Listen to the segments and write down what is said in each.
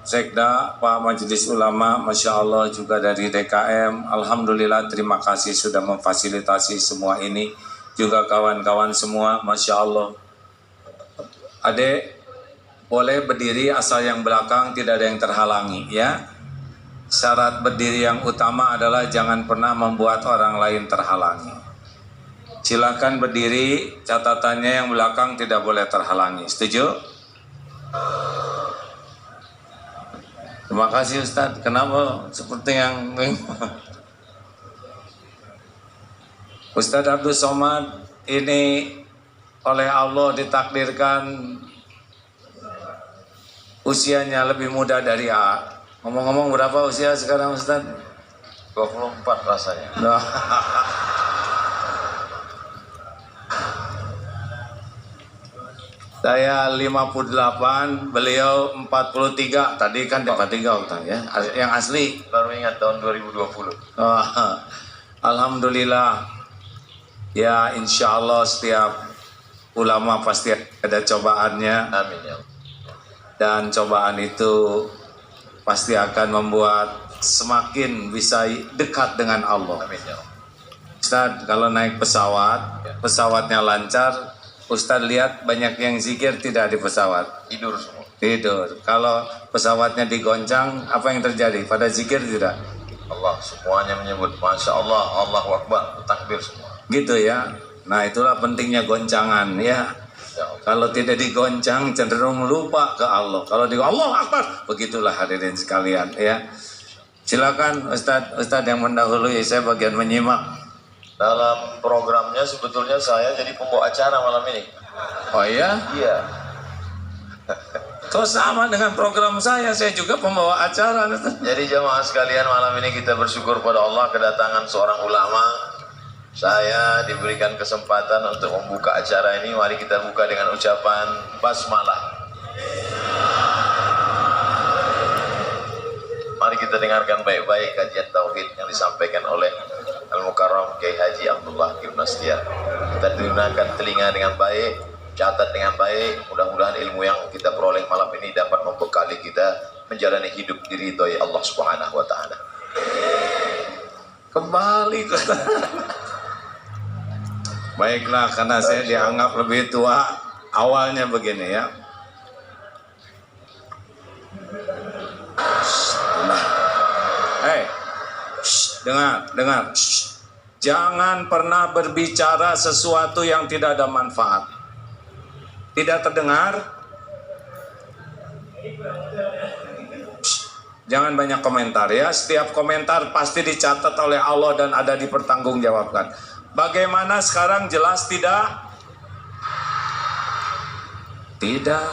Sekda, Pak Majelis Ulama, Masya Allah juga dari DKM. Alhamdulillah, terima kasih sudah memfasilitasi semua ini. Juga kawan-kawan semua, Masya Allah. Adek, boleh berdiri asal yang belakang tidak ada yang terhalangi ya. Syarat berdiri yang utama adalah jangan pernah membuat orang lain terhalangi. Silakan berdiri, catatannya yang belakang tidak boleh terhalangi. Setuju? Terima kasih Ustadz. Kenapa seperti yang Ustadz Abdul Somad ini oleh Allah ditakdirkan usianya lebih muda dari A. Ngomong-ngomong berapa usia sekarang Ustadz? 24 rasanya. Saya 58, beliau 43. Tadi kan 43 utang ya. Yang asli Baru ingat tahun 2020. oh, Alhamdulillah. Ya insya Allah setiap ulama pasti ada cobaannya. Amin ya. Dan cobaan itu pasti akan membuat semakin bisa dekat dengan Allah. Amin ya. Ustadz, kalau naik pesawat, pesawatnya lancar, Ustadz lihat banyak yang zikir tidak di pesawat. Tidur semua. Tidur. Kalau pesawatnya digoncang, apa yang terjadi? Pada zikir tidak? Allah semuanya menyebut Masya Allah, Allahu Akbar, takbir semua. Gitu ya. Nah itulah pentingnya goncangan ya. Ya Allah. Kalau tidak digoncang cenderung lupa ke Allah. Kalau di Allah Akbar, begitulah hadirin sekalian ya. Silakan Ustadz yang mendahului, saya bagian menyimak. Dalam programnya sebetulnya saya jadi pembawa acara malam ini. Oh iya? Iya. Kok sama dengan program saya juga pembawa acara. Jadi jemaah sekalian, malam ini kita bersyukur pada Allah kedatangan seorang ulama. Saya diberikan kesempatan untuk membuka acara ini. Mari kita buka dengan ucapan basmalah. Mari kita dengarkan baik-baik kajian tauhid yang disampaikan oleh Al-Mukarram Kiai Haji Abdullah Ibn Astia. Kita gunakan telinga dengan baik, catat dengan baik. Mudah-mudahan ilmu yang kita peroleh malam ini dapat membekali kita menjalani hidup diridhoi Allah Subhanahu wa taala. Kembali ke baiklah, karena saya dianggap lebih tua, awalnya begini ya. Dengar. Jangan pernah berbicara sesuatu yang tidak ada manfaat. Tidak terdengar? Jangan banyak komentar ya. Setiap komentar pasti dicatat oleh Allah dan ada dipertanggungjawabkan. Bagaimana sekarang, jelas tidak? Tidak.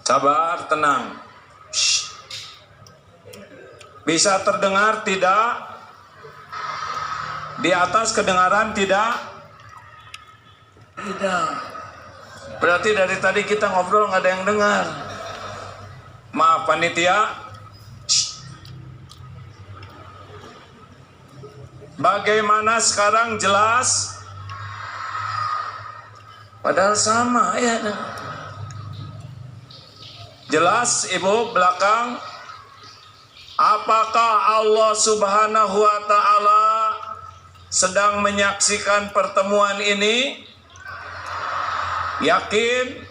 Sabar, tenang. Bisa terdengar tidak? Di atas kedengaran tidak? Tidak. Berarti dari tadi kita ngobrol nggak ada yang dengar. Maaf panitia. Bagaimana sekarang, jelas? Padahal sama ya. Jelas Ibu belakang? Apakah Allah Subhanahu wa ta'ala sedang menyaksikan pertemuan ini? Yakin?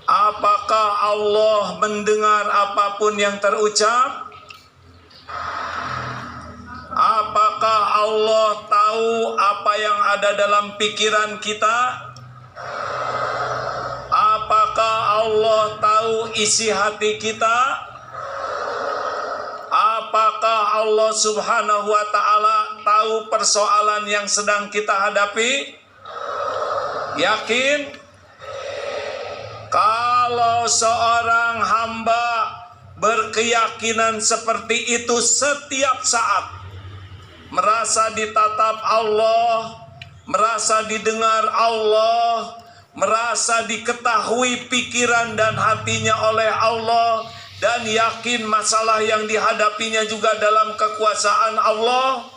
Apakah Allah mendengar apapun yang terucap? Apakah Allah tahu apa yang ada dalam pikiran kita? Apakah Allah tahu isi hati kita? Apakah Allah Subhanahu wa ta'ala tahu persoalan yang sedang kita hadapi? Yakin? Kalau seorang hamba berkeyakinan seperti itu setiap saat, merasa ditatap Allah, merasa didengar Allah, merasa diketahui pikiran dan hatinya oleh Allah, dan yakin masalah yang dihadapinya juga dalam kekuasaan Allah,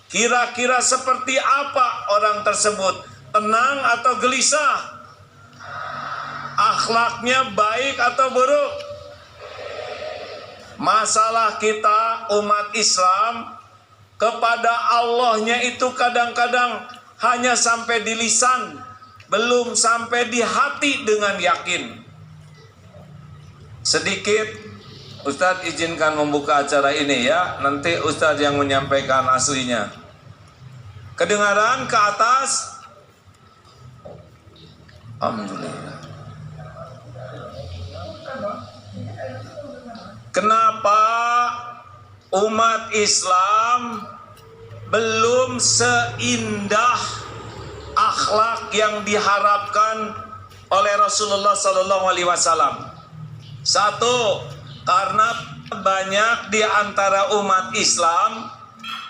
kira-kira seperti apa orang tersebut? Tenang atau gelisah? akhlaknya baik atau buruk? Masalah kita umat Islam kepada Allahnya itu kadang-kadang hanya sampai di lisan, belum sampai di hati dengan yakin. Sedikit Ustadz izinkan membuka acara ini ya, nanti Ustadz yang menyampaikan aslinya. Kedengaran ke atas? Alhamdulillah. Kenapa umat Islam belum seindah akhlak yang diharapkan oleh Rasulullah SAW? Satu, karena banyak di antara umat Islam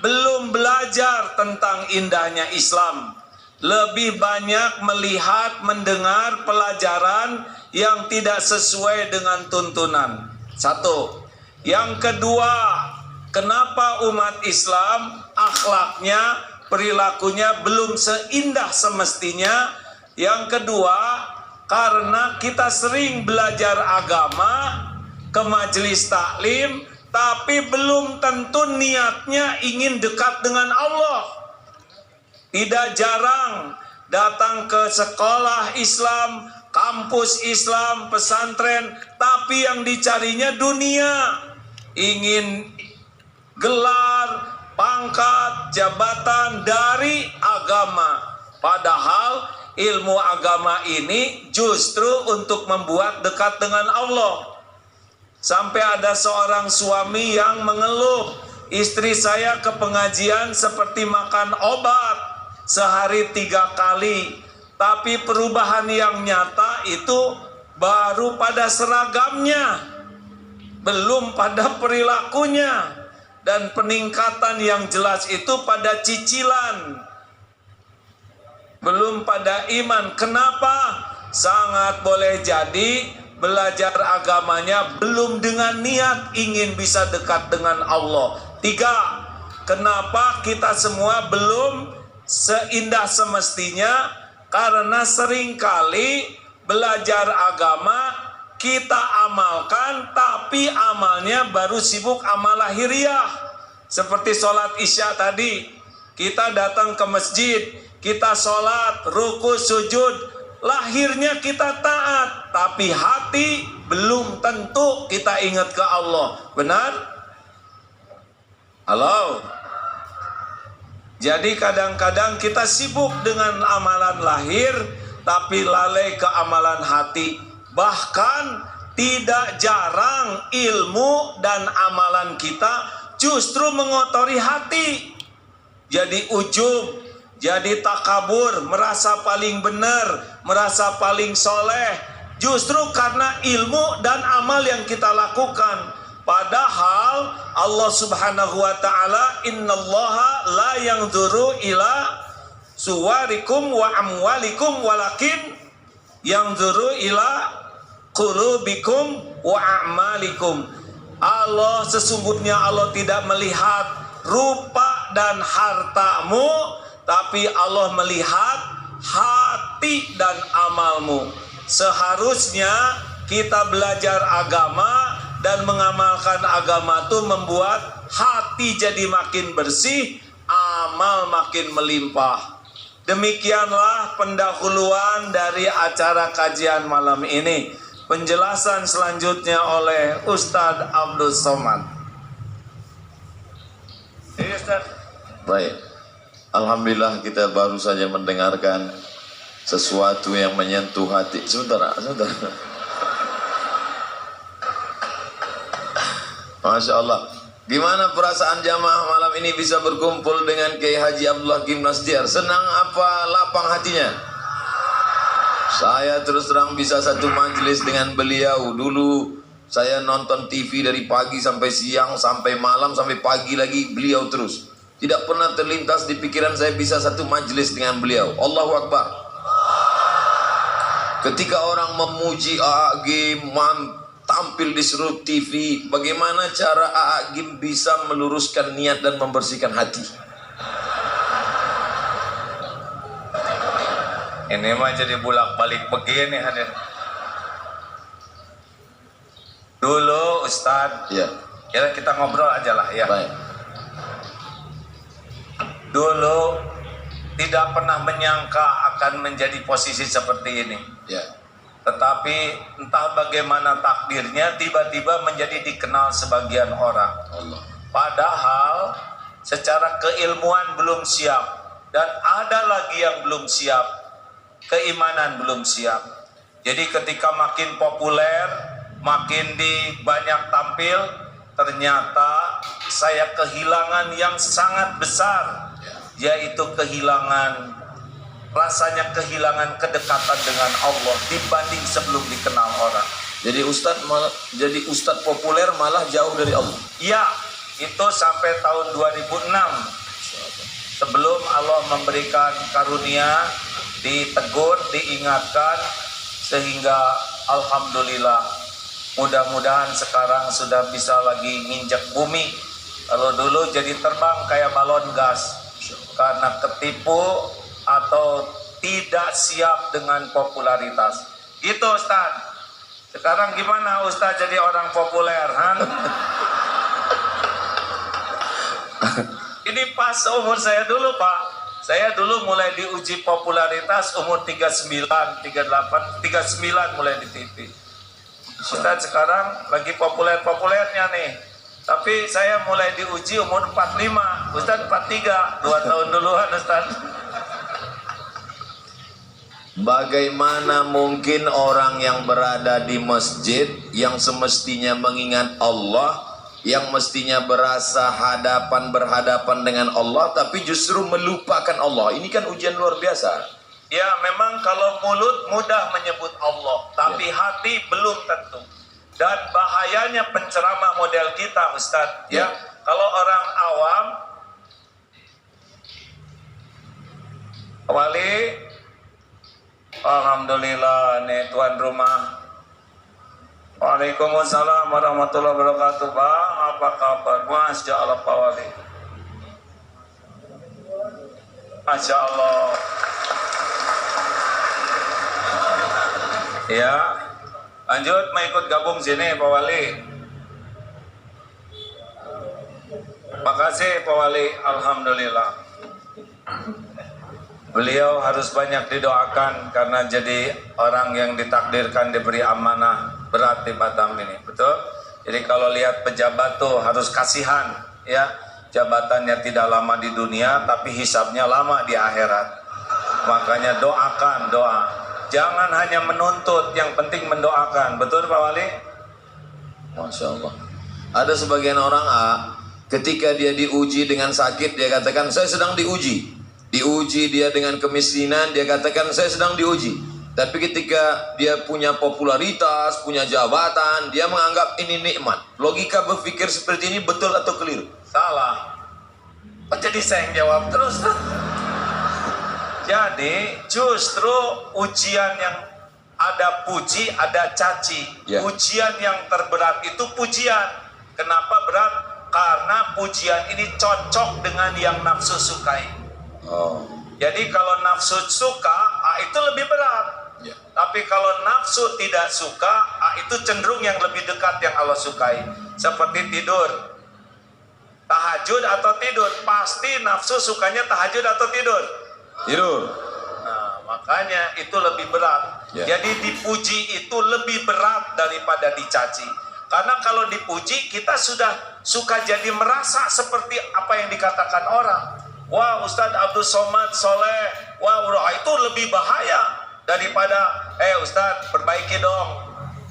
belum belajar tentang indahnya Islam. Lebih banyak melihat, mendengar pelajaran yang tidak sesuai dengan tuntunan. Satu. Yang kedua, kenapa umat Islam akhlaknya, perilakunya belum seindah semestinya? Yang kedua, karena kita sering belajar agama ke majelis taklim, tapi belum tentu niatnya ingin dekat dengan Allah. Tidak jarang datang ke sekolah Islam, kampus Islam, pesantren, tapi yang dicarinya dunia. Ingin gelar, pangkat, jabatan dari agama. Padahal ilmu agama ini justru untuk membuat dekat dengan Allah. Sampai ada seorang suami yang mengeluh, istri saya ke pengajian seperti makan obat. Sehari 3 kali, tapi perubahan yang nyata itu baru pada seragamnya, belum pada perilakunya, dan peningkatan yang jelas itu pada cicilan, belum pada iman. Kenapa? Sangat boleh jadi belajar agamanya belum dengan niat ingin bisa dekat dengan Allah. 3, kenapa kita semua belum seindah semestinya? Karena seringkali belajar agama kita amalkan, tapi amalnya baru sibuk amal lahiriah. Seperti sholat isya tadi, kita datang ke masjid, kita sholat, ruku, sujud, lahirnya kita taat, tapi hati belum tentu kita ingat ke Allah. Benar? Halo? Jadi kadang-kadang kita sibuk dengan amalan lahir, tapi lalai ke amalan hati. Bahkan tidak jarang ilmu dan amalan kita justru mengotori hati. Jadi ujub, jadi takabur, merasa paling benar, merasa paling soleh. Justru karena ilmu dan amal yang kita lakukan. Padahal Allah Subhanahu wa ta'ala, innallaha la yanzuru ila suwarikum wa amwalikum walakin yanzuru ila qulubikum wa a'malikum. Allah, sesungguhnya Allah tidak melihat rupa dan hartamu, tapi Allah melihat hati dan amalmu. Seharusnya kita belajar agama dan mengamalkan agama itu membuat hati jadi makin bersih, amal makin melimpah. Demikianlah pendahuluan dari acara kajian malam ini. Penjelasan selanjutnya oleh Ustadz Abdul Somad. Baik, alhamdulillah kita baru saja mendengarkan sesuatu yang menyentuh hati. Saudara. Masya Allah. Gimana perasaan jamaah malam ini bisa berkumpul dengan Kiai Haji Abdullah Kim Nastiar? Senang apa lapang hatinya? Saya terus terang bisa satu majelis dengan beliau. Dulu saya nonton TV dari pagi sampai siang, sampai malam, sampai pagi lagi beliau terus. Tidak pernah terlintas di pikiran saya bisa satu majelis dengan beliau. Allahu Akbar. Ketika orang memuji A.A. Gim, tampil di seluruh TV, bagaimana cara A.A. Gim bisa meluruskan niat dan membersihkan hati? Ini mah jadi bolak-balik begini hadir. Ustadz. Ya. Ya kita ngobrol aja lah ya. Baik. Dulu tidak pernah menyangka akan menjadi posisi seperti ini. Ya. Tetapi entah bagaimana takdirnya tiba-tiba menjadi dikenal sebagian orang. Allah. Padahal secara keilmuan belum siap dan ada lagi yang belum siap. Keimanan belum siap. Jadi ketika makin populer, makin banyak tampil, ternyata saya kehilangan yang sangat besar, yaitu rasanya kehilangan kedekatan dengan Allah dibanding sebelum dikenal orang. Jadi ustadz populer malah jauh dari Allah. Ya, itu sampai tahun 2006 sebelum Allah memberikan karunia, ditegur, diingatkan, sehingga alhamdulillah mudah-mudahan sekarang sudah bisa lagi nginjak bumi. Kalau dulu jadi terbang kayak balon gas karena ketipu atau tidak siap dengan popularitas. Gitu Ustaz. Sekarang gimana Ustaz jadi orang populer, Han? Ini pas umur saya dulu, Pak. Saya dulu mulai diuji popularitas umur 39, 38, 39 mulai di TV. Ustaz sekarang lagi populer-populernya nih. Tapi saya mulai diuji umur 45, Ustaz 43, 2 tahun duluan Ustaz. Bagaimana mungkin orang yang berada di masjid yang semestinya mengingat Allah, yang mestinya berhadapan dengan Allah, tapi justru melupakan Allah? Ini kan ujian luar biasa. Ya memang kalau mulut mudah menyebut Allah, tapi hati belum tentu. Dan bahayanya penceramah model kita Ustadz, ya kalau orang awam, Wali, alhamdulillah nih tuan rumah. Waalaikumsalam warahmatullahi wabarakatuh. Pak, apa kabar? Masya Allah Pak Wali. Masya Allah. Ya, lanjut mau ikut gabung sini Pak Wali. Makasih Pak Wali, alhamdulillah. Beliau harus banyak didoakan karena jadi orang yang ditakdirkan diberi amanah berat di Batam ini, betul? Jadi kalau lihat pejabat tuh harus kasihan, ya. Jabatannya tidak lama di dunia, tapi hisabnya lama di akhirat. Makanya doakan, doa. Jangan hanya menuntut, yang penting mendoakan. Betul Pak Wali? Masya Allah. Ada sebagian orang ketika dia diuji dengan sakit, dia katakan saya sedang diuji. Diuji dia dengan kemiskinan, dia katakan saya sedang diuji. Tapi ketika dia punya popularitas, punya jabatan, dia menganggap ini nikmat. Logika berpikir seperti ini betul atau keliru? Salah. Oh, jadi saya yang jawab terus. Jadi justru ujian yang ada puji, ada caci. Ujian yang terberat itu pujian. Kenapa berat? Karena pujian ini cocok dengan yang nafsu sukai. Jadi kalau nafsu suka, itu lebih berat. Tapi kalau nafsu tidak suka, itu cenderung yang lebih dekat yang Allah sukai. Seperti tidur. Tahajud atau tidur? Pasti nafsu sukanya tahajud atau tidur? Tidur. Nah, makanya itu lebih berat. Jadi dipuji itu lebih berat daripada dicaci. Karena kalau dipuji kita sudah suka jadi merasa seperti apa yang dikatakan orang. Wah Ustadz Abdul Somad Soleh, wah itu lebih bahaya daripada Ustadz perbaiki dong.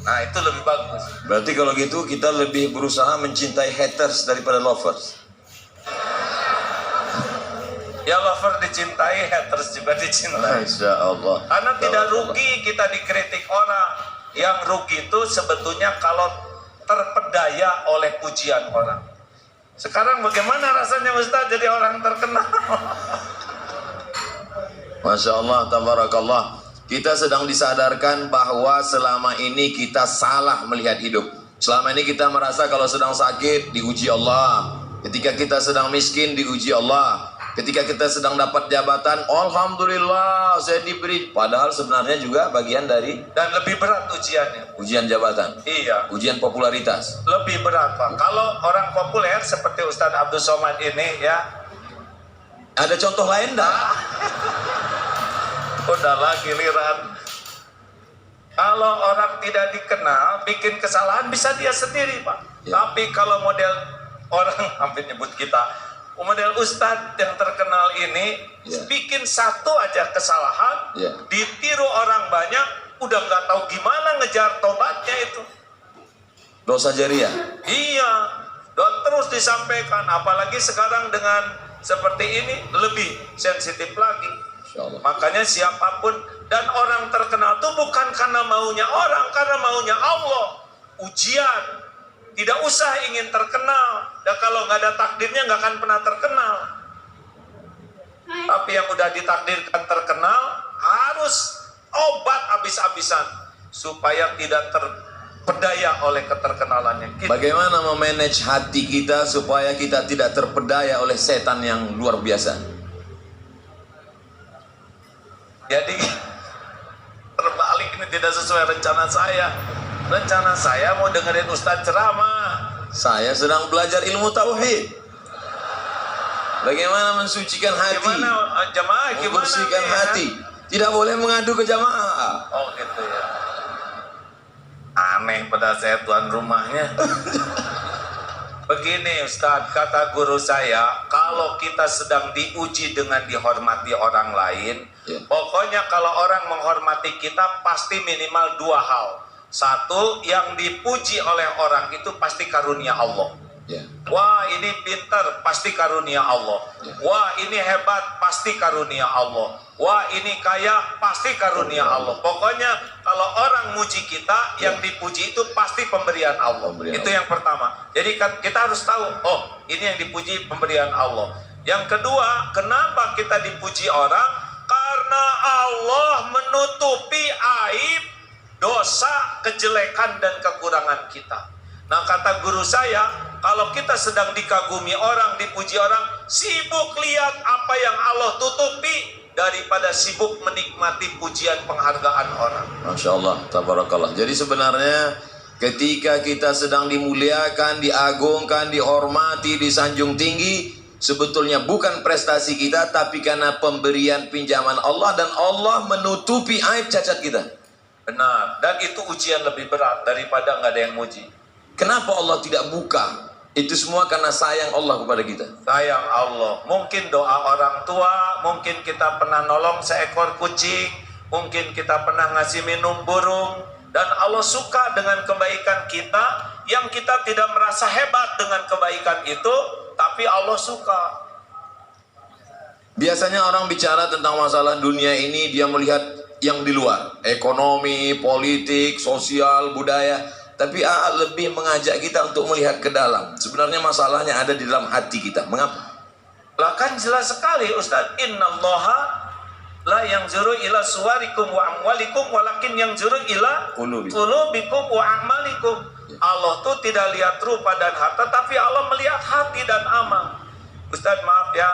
Nah itu lebih bagus. Berarti kalau gitu kita lebih berusaha mencintai haters daripada lovers. Ya lover dicintai, haters juga dicintai. Masya Allah. Karena tidak rugi kita dikritik orang. Yang rugi itu sebetulnya kalau terpedaya oleh pujian orang. Sekarang bagaimana rasanya Ustaz jadi orang terkenal? Masya Allah, tabarakallah. Kita sedang disadarkan bahwa selama ini kita salah melihat hidup. Selama ini kita merasa kalau sedang sakit diuji Allah. Ketika kita sedang miskin diuji Allah. Ketika kita sedang dapat jabatan, alhamdulillah saya diberi, padahal sebenarnya juga bagian dari Dan lebih berat ujiannya. ujian jabatan, Iya. ujian popularitas. Lebih berat, Pak. Kalau orang populer seperti Ustadz Abdul Somad ini ya, Ada contoh lain enggak? udahlah giliran. Kalau orang tidak dikenal, bikin kesalahan bisa dia sendiri, Pak. Ya. Tapi kalau model orang hampir nyebut kita, model Ustadz yang terkenal ini, Ya. bikin satu aja kesalahan, Ya. ditiru orang banyak, udah nggak tahu gimana ngejar tobatnya itu. Dosa jariah. Iya, dan terus disampaikan, apalagi sekarang dengan seperti ini lebih sensitif lagi. Insyaallah. Makanya siapapun, dan orang terkenal itu bukan karena maunya orang, karena maunya Allah. Ujian, tidak usah ingin terkenal, dan kalau nggak ada takdirnya nggak akan pernah terkenal. Tapi yang udah ditakdirkan terkenal harus obat habis-habisan supaya tidak terpedaya oleh keterkenalannya. Bagaimana memanage hati kita supaya kita tidak terpedaya oleh setan yang luar biasa? Jadi terbalik, ini tidak sesuai rencana saya. Rencana saya mau dengerin Ustadz ceramah. Saya sedang belajar ilmu tauhid. Bagaimana mensucikan hati, Gimana jamaah? Gimana membersihkan nih, ya? hati. Tidak boleh mengadu ke jamaah. Oh gitu ya. Aneh pada saya tuan rumahnya. Begini Ustadz, kata guru saya, kalau kita sedang diuji dengan dihormati orang lain, Ya. pokoknya kalau orang menghormati kita pasti minimal dua hal. Satu, yang dipuji oleh orang itu pasti karunia Allah. Ya. Wah ini pintar, pasti karunia Allah. Ya. Wah ini hebat, pasti karunia Allah. Wah ini kaya, pasti karunia Allah. Pokoknya kalau orang muji kita, yang dipuji itu pasti pemberian Allah. Pemberian Itu Allah. yang pertama. Jadi kan kita harus tahu, oh ini yang dipuji pemberian Allah. Yang kedua, kenapa kita dipuji orang? Karena Allah menutupi aib, dosa, kejelekan dan kekurangan kita. Nah kata guru saya, kalau kita sedang dikagumi orang, dipuji orang, sibuk lihat apa yang Allah tutupi daripada sibuk menikmati pujian penghargaan orang. Masya Allah, tabarakallah. Jadi sebenarnya ketika kita sedang dimuliakan, diagungkan, dihormati, disanjung tinggi, sebetulnya bukan prestasi kita, tapi karena pemberian pinjaman Allah, dan Allah menutupi aib cacat kita. Benar, dan itu ujian lebih berat daripada nggak ada yang muji. Kenapa Allah tidak buka? Itu semua karena sayang Allah kepada kita. Sayang Allah, mungkin doa orang tua, mungkin kita pernah nolong seekor kucing, mungkin kita pernah ngasih minum burung, dan Allah suka dengan kebaikan kita, yang kita tidak merasa hebat dengan kebaikan itu, tapi Allah suka. Biasanya orang bicara tentang masalah dunia ini, dia melihat yang di luar, ekonomi, politik, sosial, budaya. Tapi lebih mengajak kita untuk melihat ke dalam. Sebenarnya masalahnya ada di dalam hati kita. Mengapa? Lah kan jelas sekali Ustaz, innallaha la yanzuru ila suwarikum wa amwalikum walakin yanzuru ila qulubikum wa a'malikum. Allah tuh tidak lihat rupa dan harta, tapi Allah melihat hati dan amal. Ustaz maaf ya,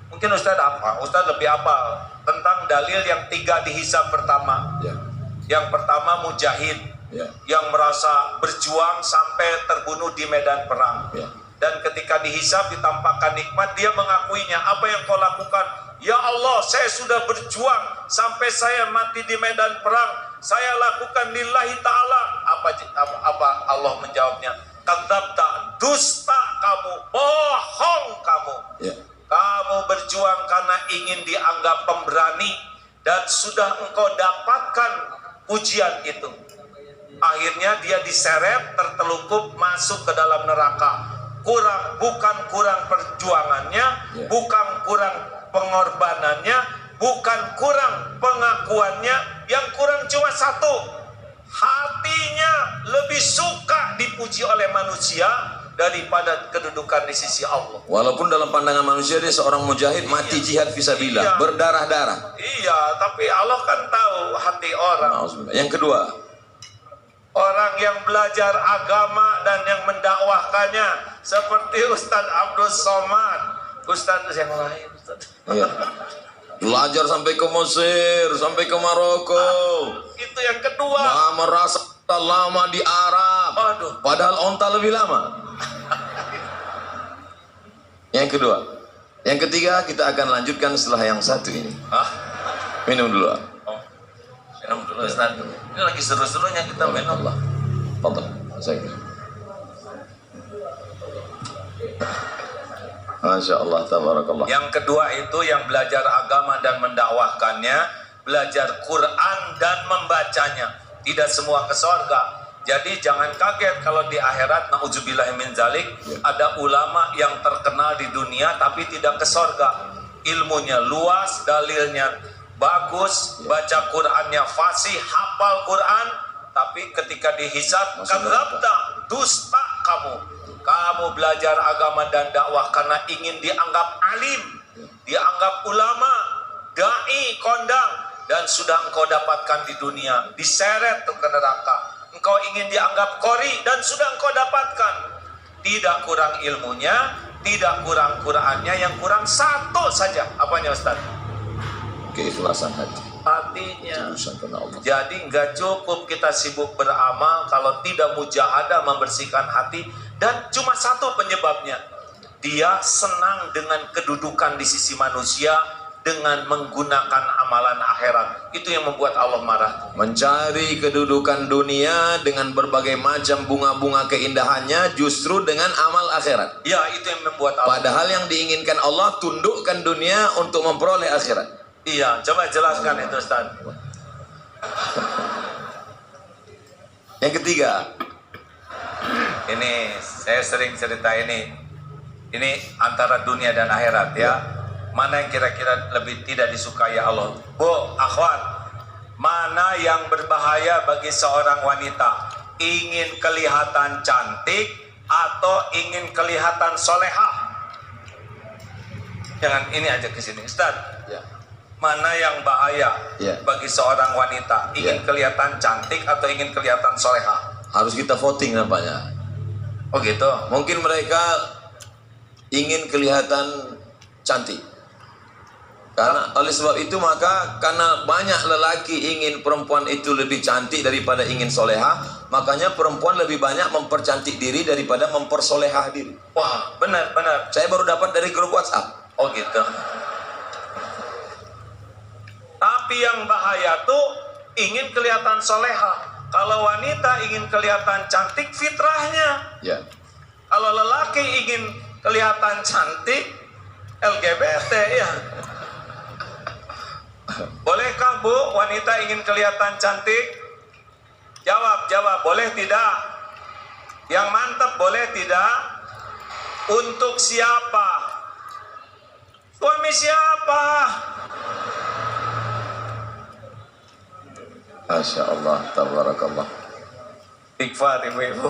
mungkin Ustaz apa? Ustaz lebih hafal tentang dalil yang 3 dihisab pertama. Ya. Yang pertama mujahid, Ya. yang merasa berjuang sampai terbunuh di medan perang. Ya. Dan ketika dihisab ditampakkan nikmat, dia mengakuinya, apa yang kau lakukan? Ya Allah, saya sudah berjuang sampai saya mati di medan perang, saya lakukan lillahi ta'ala. Apa Allah menjawabnya? Kadzabta, dusta kamu, bohong kamu. Ya. Kamu berjuang karena ingin dianggap pemberani, dan sudah engkau dapatkan ujian itu. Akhirnya dia diseret, tertelungkup, masuk ke dalam neraka. Bukan kurang perjuangannya, bukan kurang pengorbanannya, bukan kurang pengakuannya, yang kurang cuma satu, hatinya lebih suka dipuji oleh manusia daripada kedudukan di sisi Allah. Walaupun dalam pandangan manusia dia seorang mujahid, mati jihad fisabilillah, berdarah-darah. Iya, tapi Allah kan tahu hati orang. Yang kedua, orang yang belajar agama dan yang mendakwahkannya seperti Ustadz Abdul Somad, Ustadz yang lain Iya. Belajar sampai ke Mesir, sampai ke Maroko. Itu yang kedua. Merasa lama di Arab. Aduh. Padahal onta lebih lama. Yang kedua. Yang ketiga kita akan lanjutkan setelah yang satu ini. Minum dulu. Oh. Minum dulu Ustaz. Ini lagi seru-serunya kita minum. Allah. Tonton. Saya. Masya Allah, tabarakallah. Yang kedua itu yang belajar agama dan mendakwahkannya, belajar Quran dan membacanya. Tidak semua ke surga. Jadi jangan kaget kalau di akhirat, na'udzubillah min zalik, ada ulama yang terkenal di dunia tapi tidak ke surga. Ilmunya luas, dalilnya bagus, baca Qurannya fasih, hafal Quran, tapi ketika dihisab, kadzabta, dusta kamu. Kamu belajar agama dan dakwah karena ingin dianggap alim, dianggap ulama, dai, kondang, dan sudah engkau dapatkan di dunia, diseret ke neraka. Engkau ingin dianggap qori dan sudah engkau dapatkan. Tidak kurang ilmunya, tidak kurang Qurannya, yang kurang satu saja. Apanya Ustaz? Keikhlasan hati. Hatinya. Jadi nggak cukup kita sibuk beramal kalau tidak mujahadah membersihkan hati. Dan cuma satu penyebabnya, dia senang dengan kedudukan di sisi manusia dengan menggunakan amalan akhirat. Itu yang membuat Allah marah. Mencari kedudukan dunia dengan berbagai macam bunga-bunga keindahannya justru dengan amal akhirat. Ya, itu yang membuat Allah. Padahal yang diinginkan Allah, tundukkan dunia untuk memperoleh akhirat. Iya, coba jelaskan itu Ustaz. Yang ketiga, ini saya sering cerita ini antara dunia dan akhirat ya. Mana yang kira-kira lebih tidak disukai Allah? Bu, akhwat, mana yang berbahaya bagi seorang wanita? Ingin kelihatan cantik atau ingin kelihatan solehah? Jangan ini aja ke sini Ustaz. ya. Mana yang bahaya bagi seorang wanita? Ingin kelihatan cantik atau ingin kelihatan solehah? Harus kita voting nampaknya. Oh gitu. Mungkin mereka ingin kelihatan cantik. Karena oleh sebab itu maka karena banyak lelaki ingin perempuan itu lebih cantik daripada ingin solehah, makanya perempuan lebih banyak mempercantik diri daripada mempersolehah diri. Wah, benar. Saya baru dapat dari grup WhatsApp. Oh gitu. Tapi yang bahaya tuh ingin kelihatan solehah. Kalau wanita ingin kelihatan cantik, fitrahnya. Ya. Kalau lelaki ingin kelihatan cantik, LGBT ya. Bolehkah Bu, wanita ingin kelihatan cantik? Jawab. Boleh tidak? Yang mantap boleh tidak? Untuk siapa? Suami siapa? Masya Allah, tabarakallah. Ikhfar ibu-ibu.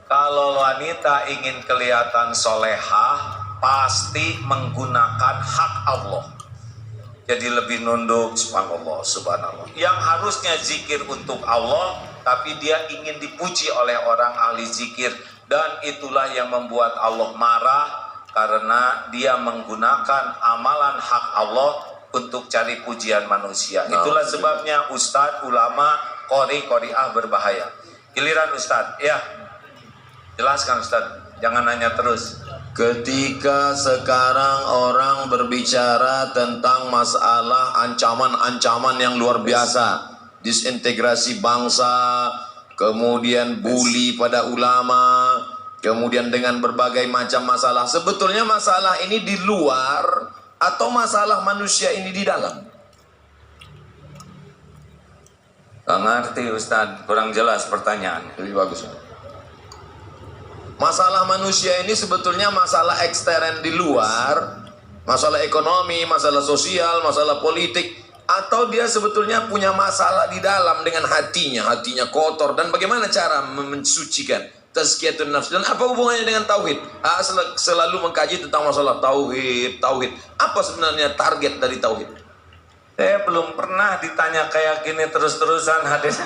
Kalau wanita ingin kelihatan solehah, pasti menggunakan hak Allah. Jadi lebih nunduk, subhanallah. Yang harusnya zikir untuk Allah, tapi dia ingin dipuji oleh orang ahli zikir. Dan itulah yang membuat Allah marah, karena dia menggunakan amalan hak Allah untuk cari pujian manusia. Itulah sebabnya ustadz, ulama, qori'ah berbahaya. Giliran ustadz, ya. Jelaskan ustadz, jangan nanya terus. Ketika sekarang orang berbicara tentang masalah ancaman-ancaman yang luar biasa, disintegrasi bangsa, kemudian bully pada ulama, kemudian dengan berbagai macam masalah. Sebetulnya masalah ini di luar atau masalah manusia ini di dalam? Gak ngerti Ustadz, kurang jelas pertanyaannya. Lebih bagus. Masalah manusia ini sebetulnya masalah ekstern di luar, masalah ekonomi, masalah sosial, masalah politik, atau dia sebetulnya punya masalah di dalam dengan hatinya kotor, dan bagaimana cara mensucikan tazkiyatun nafs, dan apa hubungannya dengan tauhid? Selalu mengkaji tentang masalah tauhid. Apa sebenarnya target dari tauhid? Saya belum pernah ditanya kayak gini terus-terusan hadis.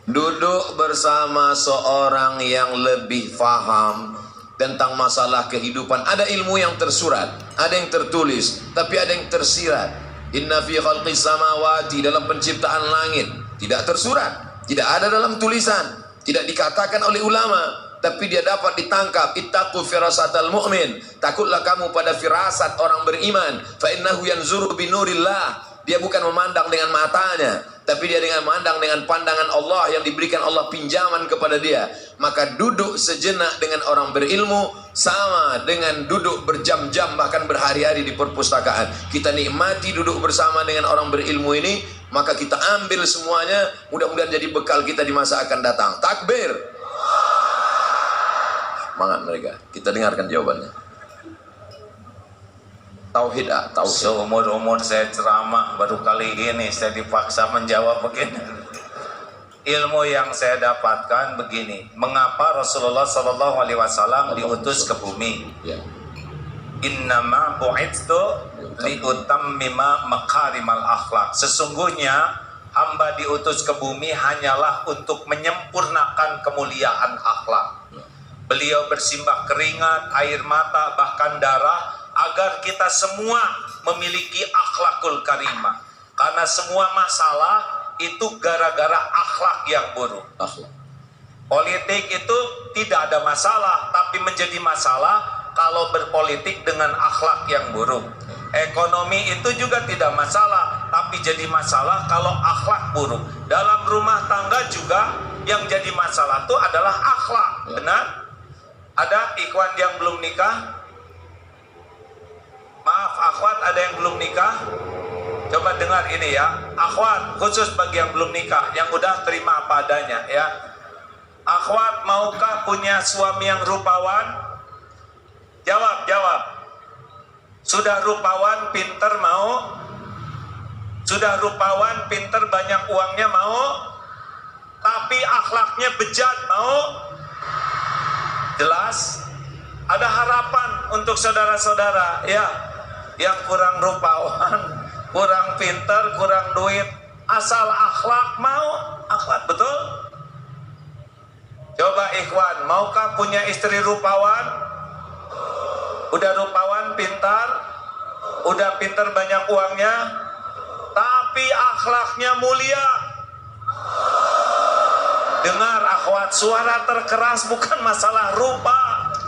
Duduk bersama seorang yang lebih faham, tentang masalah kehidupan. Ada ilmu yang tersurat, ada yang tertulis, tapi ada yang tersirat. Inna fi khalqis samawati, dalam penciptaan langit, tidak tersurat, tidak ada dalam tulisan, tidak dikatakan oleh ulama, tapi dia dapat ditangkap. Ittaqu firasatal mu'min, takutlah kamu pada firasat orang beriman. Fa innahu yanzuru binurillah, dia bukan memandang dengan matanya, tapi dia dengan memandang dengan pandangan Allah yang diberikan Allah pinjaman kepada dia. Maka duduk sejenak dengan orang berilmu sama dengan duduk berjam-jam bahkan berhari-hari di perpustakaan. Kita nikmati duduk bersama dengan orang berilmu ini, maka kita ambil semuanya, mudah-mudahan jadi bekal kita di masa akan datang. Takbir. Semangat mereka. Kita dengarkan jawabannya. Tauhid, tauhid. Seumur-umur saya ceramah, baru kali ini saya dipaksa menjawab begini. Ilmu yang saya dapatkan begini, mengapa Rasulullah SAW diutus ke bumi? Ya. Innama bu'itsu liutammima makarimal akhlak. Sesungguhnya hamba diutus ke bumi hanyalah untuk menyempurnakan kemuliaan akhlak. Beliau bersimbah keringat, air mata, bahkan darah, agar kita semua memiliki akhlakul karimah. Karena semua masalah itu gara-gara akhlak yang buruk. Politik itu tidak ada masalah, tapi menjadi masalah kalau berpolitik dengan akhlak yang buruk. Ekonomi itu juga tidak masalah, tapi jadi masalah kalau akhlak buruk. Dalam rumah tangga juga yang jadi masalah itu adalah akhlak. Benar? Ada ikhwan yang belum nikah? Maaf akhwat, ada yang belum nikah? Coba dengar ini ya, akhwat, khusus bagi yang belum nikah, yang udah terima apa adanya ya. Akhwat, maukah punya suami yang rupawan? Jawab, jawab. Sudah rupawan, pinter, mau? Sudah rupawan, pinter, banyak uangnya, mau? Tapi akhlaknya bejat, mau? Jelas? Ada harapan untuk saudara-saudara ya, yang kurang rupawan, kurang pinter, kurang duit, asal akhlak, mau? Akhlak, betul? Coba ikhwan, maukah punya istri rupawan? Udah rupawan, pintar, udah pinter, banyak uangnya, tapi akhlaknya mulia. Dengar akhwat, suara terkeras bukan masalah rupa,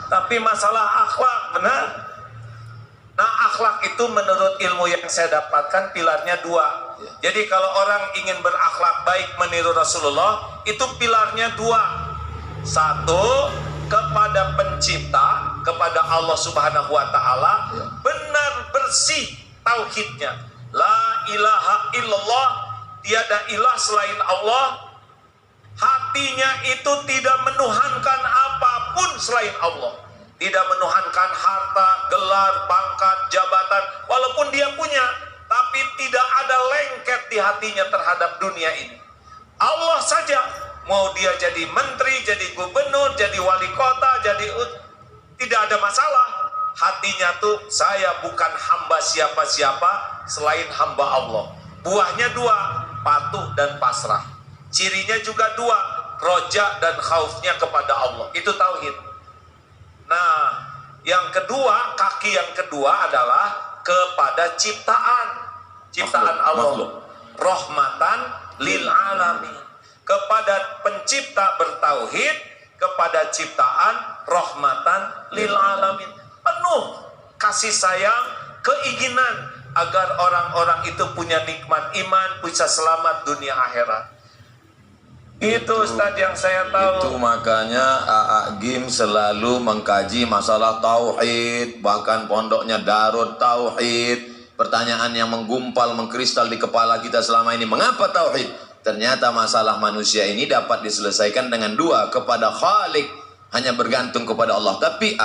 tapi masalah akhlak, benar? Nah, akhlak itu menurut ilmu yang saya dapatkan pilarnya dua. Jadi kalau orang ingin berakhlak baik meniru Rasulullah, itu pilarnya dua. Satu, kepada pencipta, kepada Allah Subhanahu wa Ta'ala, benar bersih tauhidnya. La ilaha illallah, tiada ilah selain Allah. Hatinya itu tidak menuhankan apapun selain Allah. Tidak menuhankan harta, gelar, pangkat, jabatan, walaupun dia punya, tapi tidak ada lengket di hatinya terhadap dunia ini. Allah saja, mau dia jadi menteri, jadi gubernur, jadi wali kota, tidak ada masalah. Hatinya tuh, saya bukan hamba siapa-siapa selain hamba Allah. Buahnya dua, patuh dan pasrah. Cirinya juga dua, roja dan khaufnya kepada Allah. Itu tauhid. Nah, yang kedua, kaki yang kedua adalah kepada ciptaan. Ciptaan Allah. Rahmatan lil alamin. Kepada pencipta bertauhid, kepada ciptaan rahmatan lil alamin. Penuh kasih sayang, keinginan agar orang-orang itu punya nikmat iman, bisa selamat dunia akhirat. Itu Ustadz yang saya tahu. Itu makanya Gim selalu mengkaji masalah tauhid, bahkan pondoknya Darut Tauhid. Pertanyaan yang menggumpal, mengkristal di kepala kita selama ini, mengapa tauhid? Ternyata masalah manusia ini dapat diselesaikan dengan dua, kepada Khalik, hanya bergantung kepada Allah. Tapi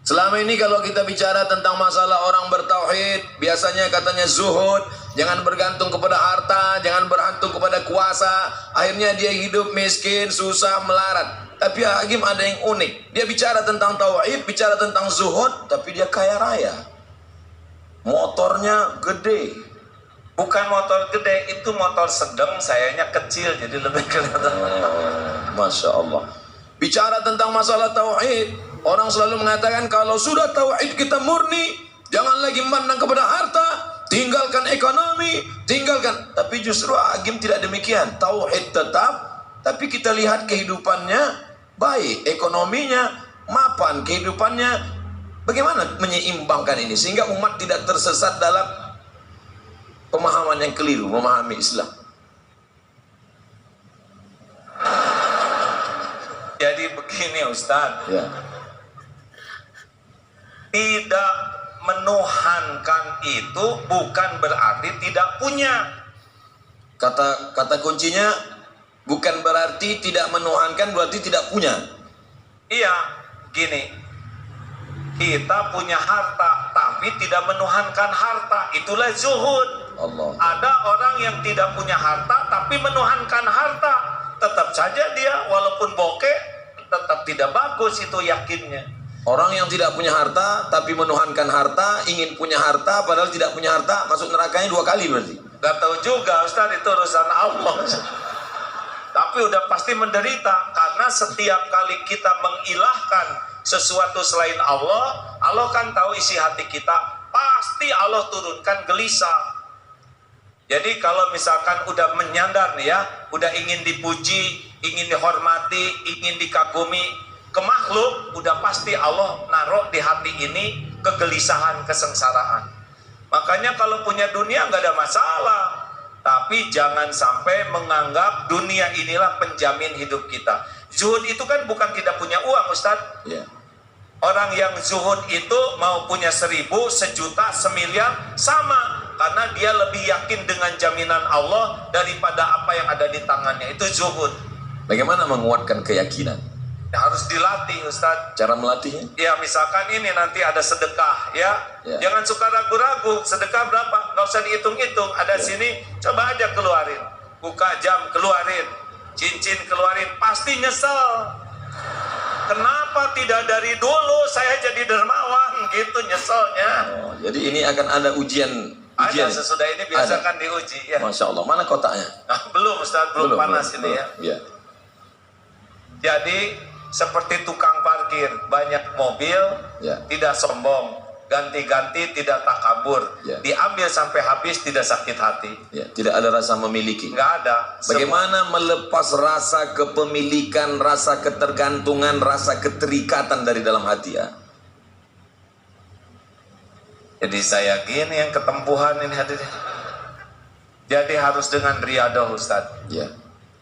selama ini kalau kita bicara tentang masalah orang bertauhid, biasanya katanya zuhud, jangan bergantung kepada harta, jangan bergantung kepada kuasa. Akhirnya dia hidup miskin, susah, melarat. Tapi Hakim ada yang unik. Dia bicara tentang tauhid, bicara tentang zuhud, tapi dia kaya raya. Motornya gede. Bukan motor gede, itu motor sedang, sayanya kecil, jadi lebih kelihatan. Masya Allah. Bicara tentang masalah tauhid, Orang selalu mengatakan kalau sudah tauhid kita murni, jangan lagi memandang kepada harta, tinggalkan ekonomi, tinggalkan. Tapi justru Agim tidak demikian. Tauhid tetap, tapi kita lihat kehidupannya baik, ekonominya mapan, kehidupannya bagaimana menyeimbangkan ini sehingga umat tidak tersesat dalam pemahaman yang keliru, memahami Islam. Jadi begini Ustadz, Ya. tidak menuhankan itu bukan berarti tidak punya. Kata kuncinya bukan berarti tidak menuhankan, berarti tidak punya. Iya, gini, kita punya harta tapi tidak menuhankan harta, itulah zuhud. Allah. Ada orang yang tidak punya harta tapi menuhankan harta, tetap saja dia walaupun bokeh tetap tidak bagus itu yakinnya. Orang yang tidak punya harta tapi menuhankan harta, ingin punya harta padahal tidak punya harta, masuk nerakanya 2 kali berarti. Gak tahu juga Ustaz, itu urusan Allah. Tapi udah pasti menderita karena setiap kali kita mengilahkan sesuatu selain Allah, Allah kan tahu isi hati kita, pasti Allah turunkan gelisah. Jadi kalau misalkan udah menyandar nih ya, udah ingin dipuji, ingin dihormati, ingin dikagumi ke makhluk, udah pasti Allah naruh di hati ini kegelisahan, kesengsaraan. Makanya kalau punya dunia nggak ada masalah, tapi jangan sampai menganggap dunia inilah penjamin hidup kita. Zuhud itu kan bukan tidak punya uang, Ustadz. Ya. Orang yang zuhud itu mau punya 1000, 1.000.000, 1.000.000 sama, karena dia lebih yakin dengan jaminan Allah daripada apa yang ada di tangannya. Itu zuhud. Bagaimana menguatkan keyakinan? Ya, harus dilatih Ustadz. Cara melatihnya? Ya misalkan ini nanti ada sedekah ya, Ya. jangan suka ragu-ragu, sedekah berapa, nggak usah dihitung-hitung, ada sini, coba aja keluarin, buka jam keluarin, cincin keluarin, pasti nyesel. Kenapa tidak dari dulu saya jadi dermawan, gitu nyeselnya. Oh, jadi ini akan ada ujian. Ada sesudah ini biasakan diuji ya. Masya Allah, mana kotaknya? Nah, belum Ustaz, belum panas ini ya. Ya. Jadi seperti tukang parkir, banyak mobil, Ya. tidak sombong, ganti-ganti tidak takabur, Ya. diambil sampai habis tidak sakit hati, Ya, tidak ada rasa memiliki. nggak ada. Bagaimana melepas rasa kepemilikan, rasa ketergantungan, rasa keterikatan dari dalam hati ya? Jadi saya gini yang ketempuhan ini hadirin. Jadi harus dengan riadah Ustaz. Ya.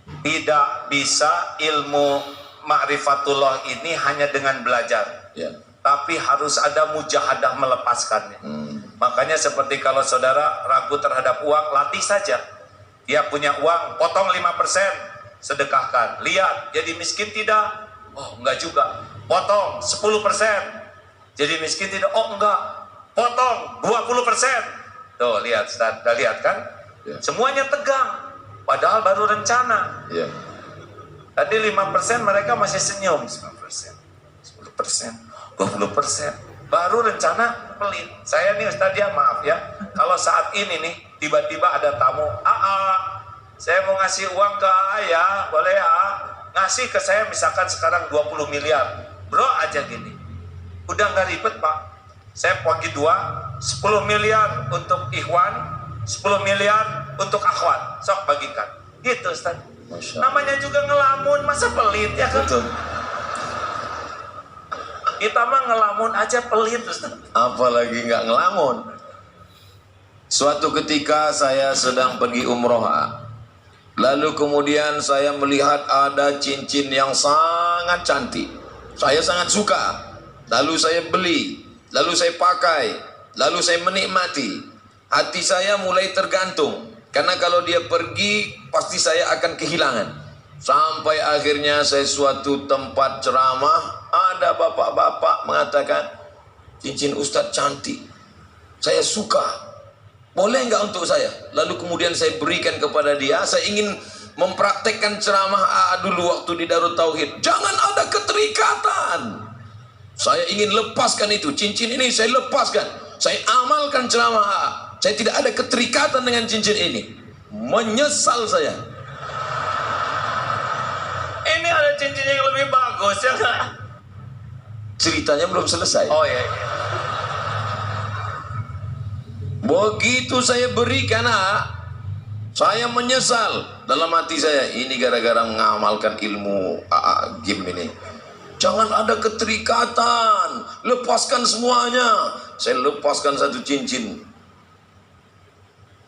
Tidak bisa ilmu ma'rifatullah ini hanya dengan belajar. Ya. Tapi harus ada mujahadah melepaskannya. Makanya seperti kalau saudara ragu terhadap uang, latih saja. Dia punya uang, potong 5%, sedekahkan. Lihat, jadi miskin tidak? Oh, enggak juga. Potong 10%. Jadi miskin tidak? Oh, enggak. Potong 20%. Tuh, lihat, Ustaz. Udah lihat kan? Ya. Semuanya tegang. Padahal baru rencana. Ya. Tadi 5% mereka masih senyum. 5%, 10%, 20%. Baru rencana pelit. Saya nih Ustaz ya, maaf ya. Kalau saat ini nih, tiba-tiba ada tamu. Saya mau ngasih uang ke ya, boleh ya? Ngasih ke saya misalkan sekarang 20 miliar. Bro aja gini. Udah nggak ribet Pak. Saya bagi 10 miliar untuk ikhwan, 10 miliar untuk akhwat. Sok bagikan. Gitu Ustaz. Namanya juga ngelamun, masa pelit ya kan? Betul. Kita mah ngelamun aja pelit Ustaz. Apalagi nggak ngelamun. Suatu ketika saya sedang pergi umroh, lalu kemudian saya melihat ada cincin yang sangat cantik. Saya sangat suka. Lalu saya beli, lalu saya pakai, lalu saya menikmati. Hati saya mulai tergantung, karena kalau dia pergi pasti saya akan kehilangan. Sampai akhirnya saya suatu tempat ceramah, ada bapak-bapak mengatakan, cincin Ustadz cantik, saya suka, boleh nggak untuk saya? Lalu kemudian saya berikan kepada dia. Saya ingin mempraktekkan ceramah dulu waktu di Darut Tauhid. Jangan ada keterikatan. Saya ingin lepaskan itu, cincin ini saya lepaskan, saya amalkan ceramah. Saya tidak ada keterikatan dengan cincin ini. Menyesal saya. Ini ada cincin yang lebih bagus ya kan? Ceritanya belum selesai. Oh ya. Begitu saya berikan, saya menyesal dalam hati saya. Ini gara-gara mengamalkan ilmu game ini. Jangan ada keterikatan, lepaskan semuanya. Saya lepaskan satu cincin.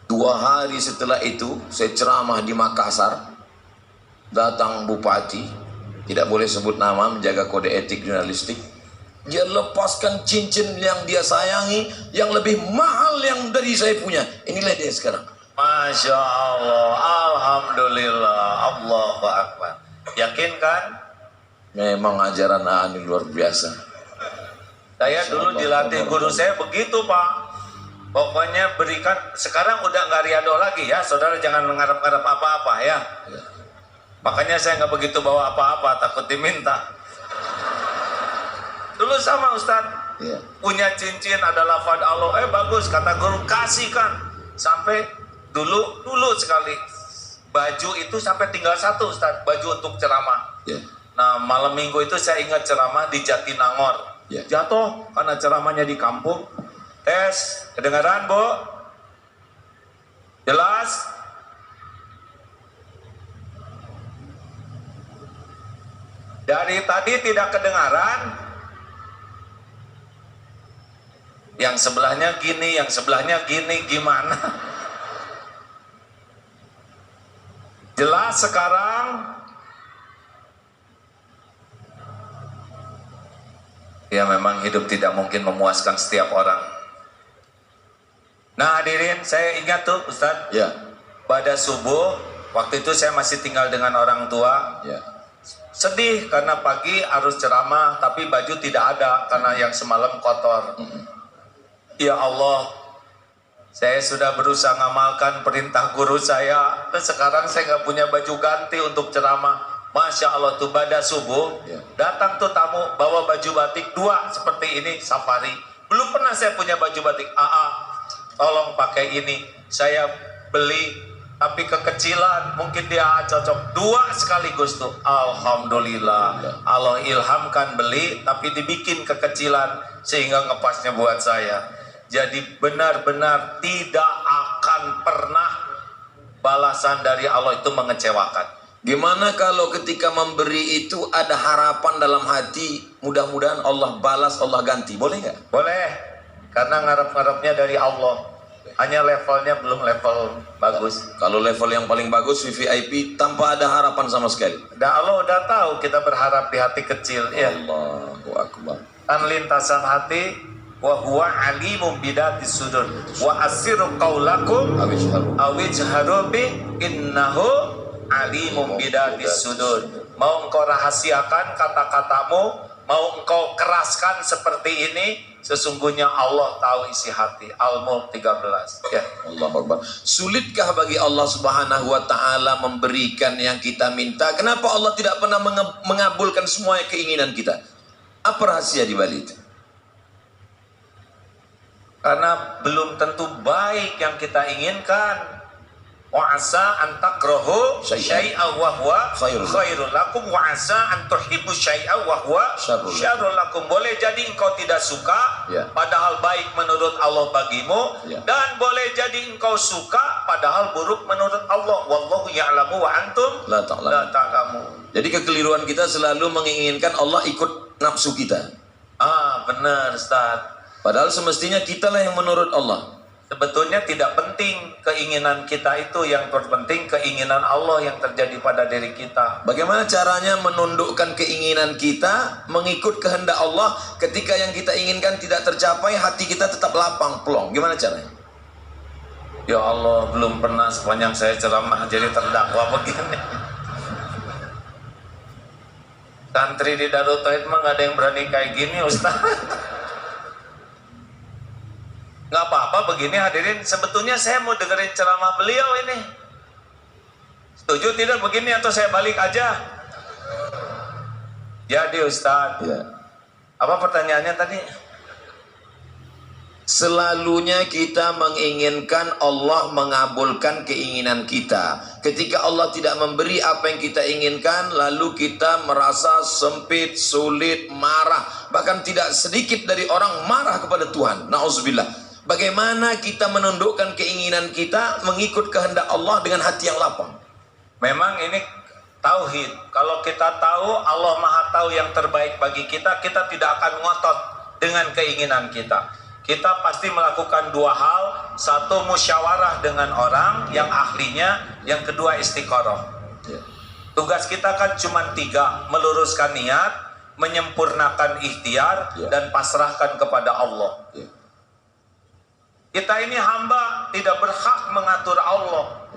2 hari setelah itu saya ceramah di Makassar. Datang bupati, tidak boleh sebut nama, menjaga kode etik jurnalistik. Dia lepaskan cincin yang dia sayangi, yang lebih mahal yang dari saya punya. Inilah dia sekarang. Masya Allah, alhamdulillah, Allahu Akbar. Yakin kan? Memang ajaran ini luar biasa. Saya dulu dilatih guru saya begitu, Pak. Pokoknya berikan. Sekarang udah nggak riado lagi ya, saudara, jangan mengharap-harap apa-apa ya. Makanya saya nggak begitu bawa apa-apa, takut diminta. Dulu sama Ustadz, punya cincin ada lafaz Allah, bagus kata guru, kasihkan. Sampai dulu sekali baju itu sampai tinggal 1 Ustadz, baju untuk ceramah. Nah malam minggu itu saya ingat ceramah di Jatinangor. Jatuh karena ceramahnya di kampung. Tes, kedengaran Bu? Jelas? Dari tadi tidak kedengaran. Yang sebelahnya gini, yang sebelahnya gini, gimana? Jelas sekarang? Ya memang hidup tidak mungkin memuaskan setiap orang. Nah hadirin, saya ingat tuh Ustadz, pada subuh, waktu itu saya masih tinggal dengan orang tua. Sedih karena pagi harus ceramah, tapi baju tidak ada karena yang semalam kotor. Ya Allah, saya sudah berusaha ngamalkan perintah guru saya, dan sekarang saya nggak punya baju ganti untuk ceramah. Masya Allah tuh pada subuh, datang tuh tamu bawa baju batik 2 seperti ini, safari. Belum pernah saya punya baju batik. Tolong pakai ini, saya beli tapi kekecilan, mungkin dia cocok 2 sekaligus tuh. Alhamdulillah, Allah ilhamkan beli tapi dibikin kekecilan sehingga ngepasnya buat saya. Jadi benar-benar tidak akan pernah balasan dari Allah itu mengecewakan. Gimana kalau ketika memberi itu ada harapan dalam hati, mudah-mudahan Allah balas, Allah ganti, boleh nggak? Boleh, karena ngarep-ngarepnya dari Allah. Hanya levelnya belum level bagus. Kalau level yang paling bagus VVIP tanpa ada harapan sama sekali. Dan Allah udah tahu kita berharap di hati kecil. Allahu Akbar. Kan lintasan hati. Wa huwa alimun bidatis sudur wa asiru qaulakum awijharu bi innahu alimun bidatis sudur. Mau engkau rahasiakan kata-katamu, mau engkau keraskan seperti ini, sesungguhnya Allah tahu isi hati. Al-Mulk 13. Ya. Allahu Akbar. Sulitkah bagi Allah Subhanahu wa taala memberikan yang kita minta? Kenapa Allah tidak pernah mengabulkan semua keinginan kita? Apa rahasia di balik itu? Karena belum tentu baik yang kita inginkan. Wa asa an takrahu syai'an wa huwa khairul lakum wa asa an tuhibbu syai'an wa huwa syarrul lakum. Boleh jadi engkau tidak suka padahal baik menurut Allah bagimu, dan boleh jadi engkau suka padahal buruk menurut Allah. Wallahu ya'lamu wa antum la ta'lamun. Jadi kekeliruan kita selalu menginginkan Allah ikut nafsu kita. Benar Ustaz. Padahal semestinya kitalah yang menurut Allah. Sebetulnya tidak penting keinginan kita itu, yang terpenting keinginan Allah yang terjadi pada diri kita. Bagaimana caranya menundukkan keinginan kita mengikut kehendak Allah ketika yang kita inginkan tidak tercapai, hati kita tetap lapang plong. Gimana caranya? Ya Allah, belum pernah sepanjang saya ceramah jadi terdakwa begini. Santri di Darut Tauhid mah nggak ada yang berani kayak gini Ustaz. Nggak apa-apa begini hadirin, sebetulnya saya mau dengerin ceramah beliau ini. Setuju tidak begini atau saya balik aja? Jadi Ustaz, apa pertanyaannya tadi? Selalunya kita menginginkan Allah mengabulkan keinginan kita. Ketika Allah tidak memberi apa yang kita inginkan, lalu kita merasa sempit, sulit, marah. Bahkan tidak sedikit dari orang marah kepada Tuhan. Na'udzubillah. Bagaimana kita menundukkan keinginan kita mengikut kehendak Allah dengan hati yang lapang? Memang ini tauhid. Kalau kita tahu Allah Maha tahu yang terbaik bagi kita, kita tidak akan ngotot dengan keinginan kita. Kita pasti melakukan dua hal. Satu, musyawarah dengan orang yang ahlinya. Yang kedua, istiqoroh. Tugas kita kan cuma 3. Meluruskan niat, menyempurnakan ikhtiar, dan pasrahkan kepada Allah. Kita ini hamba, tidak berhak mengatur Allah.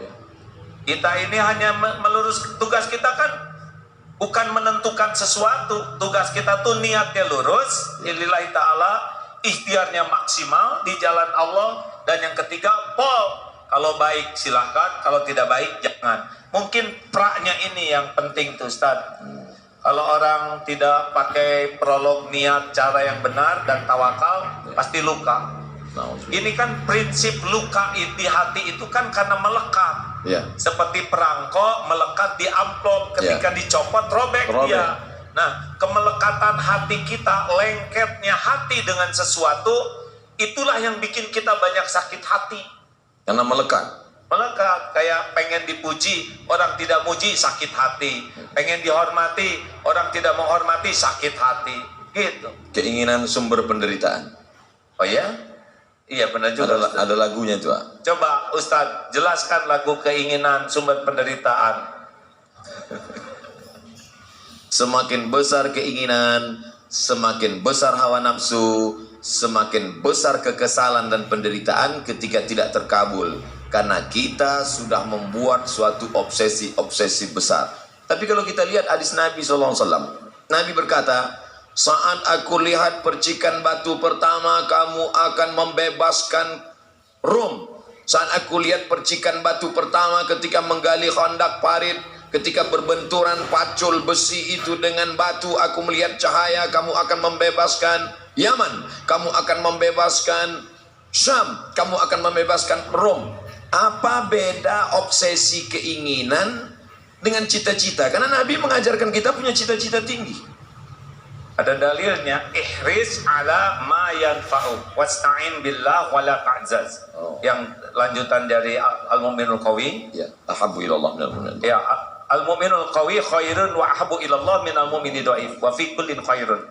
Kita ini hanya melurus. Tugas kita kan bukan menentukan sesuatu. Tugas kita tuh niatnya lurus, lillahi ta'ala, ikhtiarnya maksimal di jalan Allah. Dan yang ketiga, kalau baik silahkan, kalau tidak baik jangan. Mungkin praknya ini yang penting tuh Ustaz. Kalau orang tidak pakai prolog niat cara yang benar dan tawakal, pasti luka. Ini kan prinsip luka di hati itu kan karena melekat. Seperti perangko melekat di amplop, ketika dicopot robek dia. Nah, kemelekatan hati kita, lengketnya hati dengan sesuatu, itulah yang bikin kita banyak sakit hati. Karena melekat. Melekat, kayak pengen dipuji, orang tidak muji, sakit hati. Pengen dihormati, orang tidak menghormati, sakit hati. Gitu. Keinginan sumber penderitaan. Oh ya? Iya benar juga. Ada lagunya itu. Coba Ustadz jelaskan lagu keinginan sumber penderitaan. Semakin besar keinginan, semakin besar hawa nafsu, semakin besar kekesalan dan penderitaan ketika tidak terkabul. Karena kita sudah membuat suatu obsesi besar. Tapi kalau kita lihat hadis Nabi SAW, Nabi berkata, saat aku lihat percikan batu pertama, kamu akan membebaskan Rom. Saat aku lihat percikan batu pertama ketika menggali khandak parit, ketika berbenturan pacul besi itu dengan batu, aku melihat cahaya, kamu akan membebaskan Yaman, kamu akan membebaskan Syam, kamu akan membebaskan Rom. Apa beda obsesi keinginan dengan cita-cita? Karena Nabi mengajarkan kita punya cita-cita tinggi. Ada dalilnya, ihris ala ma yanfa'u wasta'in billah wala ta'zaz. Yang lanjutan dari Al-Mu'minul Qawi. Ya, ahabbu ilallah minal mu'min. Ya, Al-Mu'minul Qawi khairun wa ahabbu ilallah minal mu'mini dhaif wa fi kullin khairun.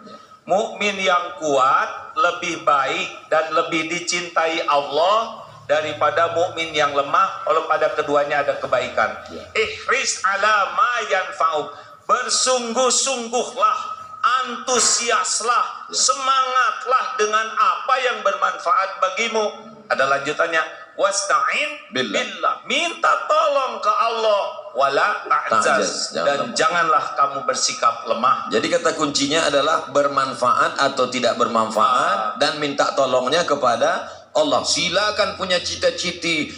Mukmin yang kuat lebih baik dan lebih dicintai Allah daripada mukmin yang lemah, kalau pada keduanya ada kebaikan. Ihris ala ma yanfa'u. Bersungguh-sungguhlah, antusiaslah, semangatlah dengan apa yang bermanfaat bagimu. Ada lanjutannya, wasta'in billah, minta tolong ke Allah, wala ta'jaz, dan janganlah kamu bersikap lemah. Jadi kata kuncinya adalah bermanfaat atau tidak bermanfaat, dan minta tolongnya kepada Allah. Silakan punya cita-citi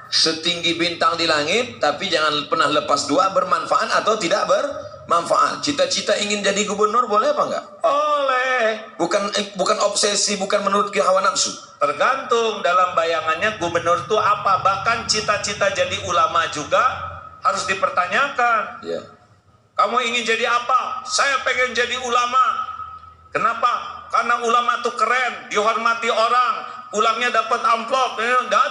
setinggi bintang di langit, tapi jangan pernah lepas dua, bermanfaat atau tidak bermanfaat. Cita-cita ingin jadi gubernur boleh apa enggak? Oleh. Bukan obsesi, bukan menurut hawa nafsu. Tergantung dalam bayangannya gubernur itu apa. Bahkan cita-cita jadi ulama juga harus dipertanyakan. Kamu ingin jadi apa? Saya pengen jadi ulama. Kenapa? Karena ulama itu keren, dihormati orang, pulangnya dapat amplop.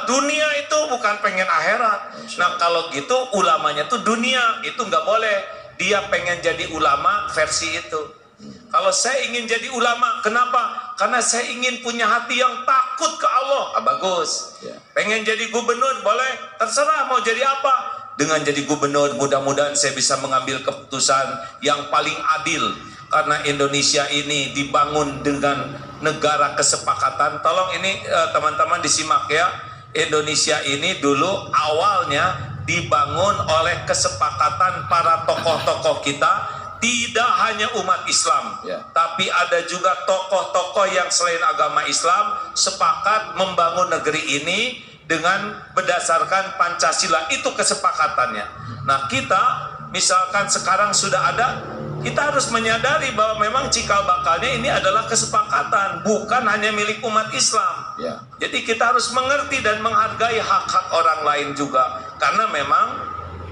Dunia itu bukan pengen akhirat. Nah kalau gitu ulamanya tuh dunia, itu nggak boleh. Dia pengen jadi ulama versi itu. Kalau saya ingin jadi ulama, kenapa? Karena saya ingin punya hati yang takut ke Allah. Bagus. Pengen jadi gubernur, boleh. Terserah mau jadi apa. Dengan jadi gubernur, mudah-mudahan saya bisa mengambil keputusan yang paling adil. Karena Indonesia ini dibangun dengan negara kesepakatan. Tolong ini teman-teman disimak ya. Indonesia ini dulu awalnya dibangun oleh kesepakatan para tokoh-tokoh kita. Tidak hanya umat Islam, tapi ada juga tokoh-tokoh yang selain agama Islam sepakat membangun negeri ini dengan berdasarkan Pancasila. Itu kesepakatannya. Nah kita misalkan sekarang sudah ada kita harus menyadari bahwa memang cikal bakalnya ini adalah kesepakatan, bukan hanya milik umat Islam. Ya. Jadi kita harus mengerti dan menghargai hak-hak orang lain juga, karena memang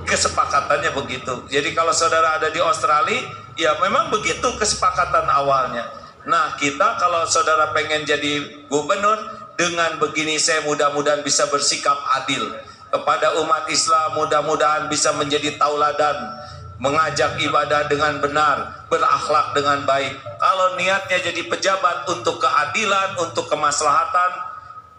kesepakatannya begitu. Jadi kalau saudara ada di Australia, ya memang begitu kesepakatan awalnya. Nah, kita kalau saudara pengen jadi gubernur, dengan begini saya mudah-mudahan bisa bersikap adil kepada umat Islam, mudah-mudahan bisa menjadi tauladan, mengajak ibadah dengan benar, berakhlak dengan baik. Kalau niatnya jadi pejabat untuk keadilan, untuk kemaslahatan,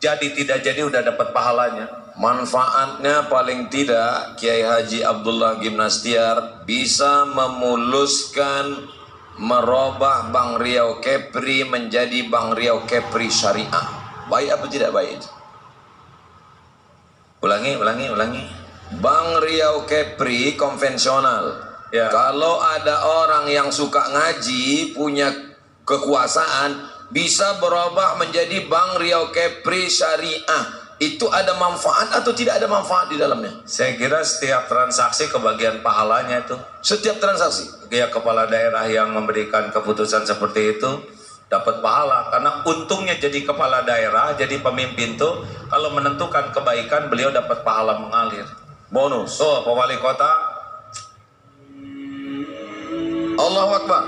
jadi tidak jadi udah dapat pahalanya. Manfaatnya paling tidak Kiai Haji Abdullah Gimnastiar bisa memuluskan, merubah Bank Riau Kepri menjadi Bank Riau Kepri Syariah. Baik apa tidak baik? Ulangi. Bank Riau Kepri konvensional. Ya. Kalau ada orang yang suka ngaji, punya kekuasaan, bisa berubah menjadi Bank Riau Kepri Syariah. Itu ada manfaat atau tidak ada manfaat di dalamnya? Saya kira setiap transaksi kebagian pahalanya itu. Setiap transaksi. Ya, kepala daerah yang memberikan keputusan seperti itu dapat pahala, karena untungnya jadi kepala daerah, jadi pemimpin tuh kalau menentukan kebaikan beliau dapat pahala mengalir. Bonus. Pak wali kota, Allahu Akbar.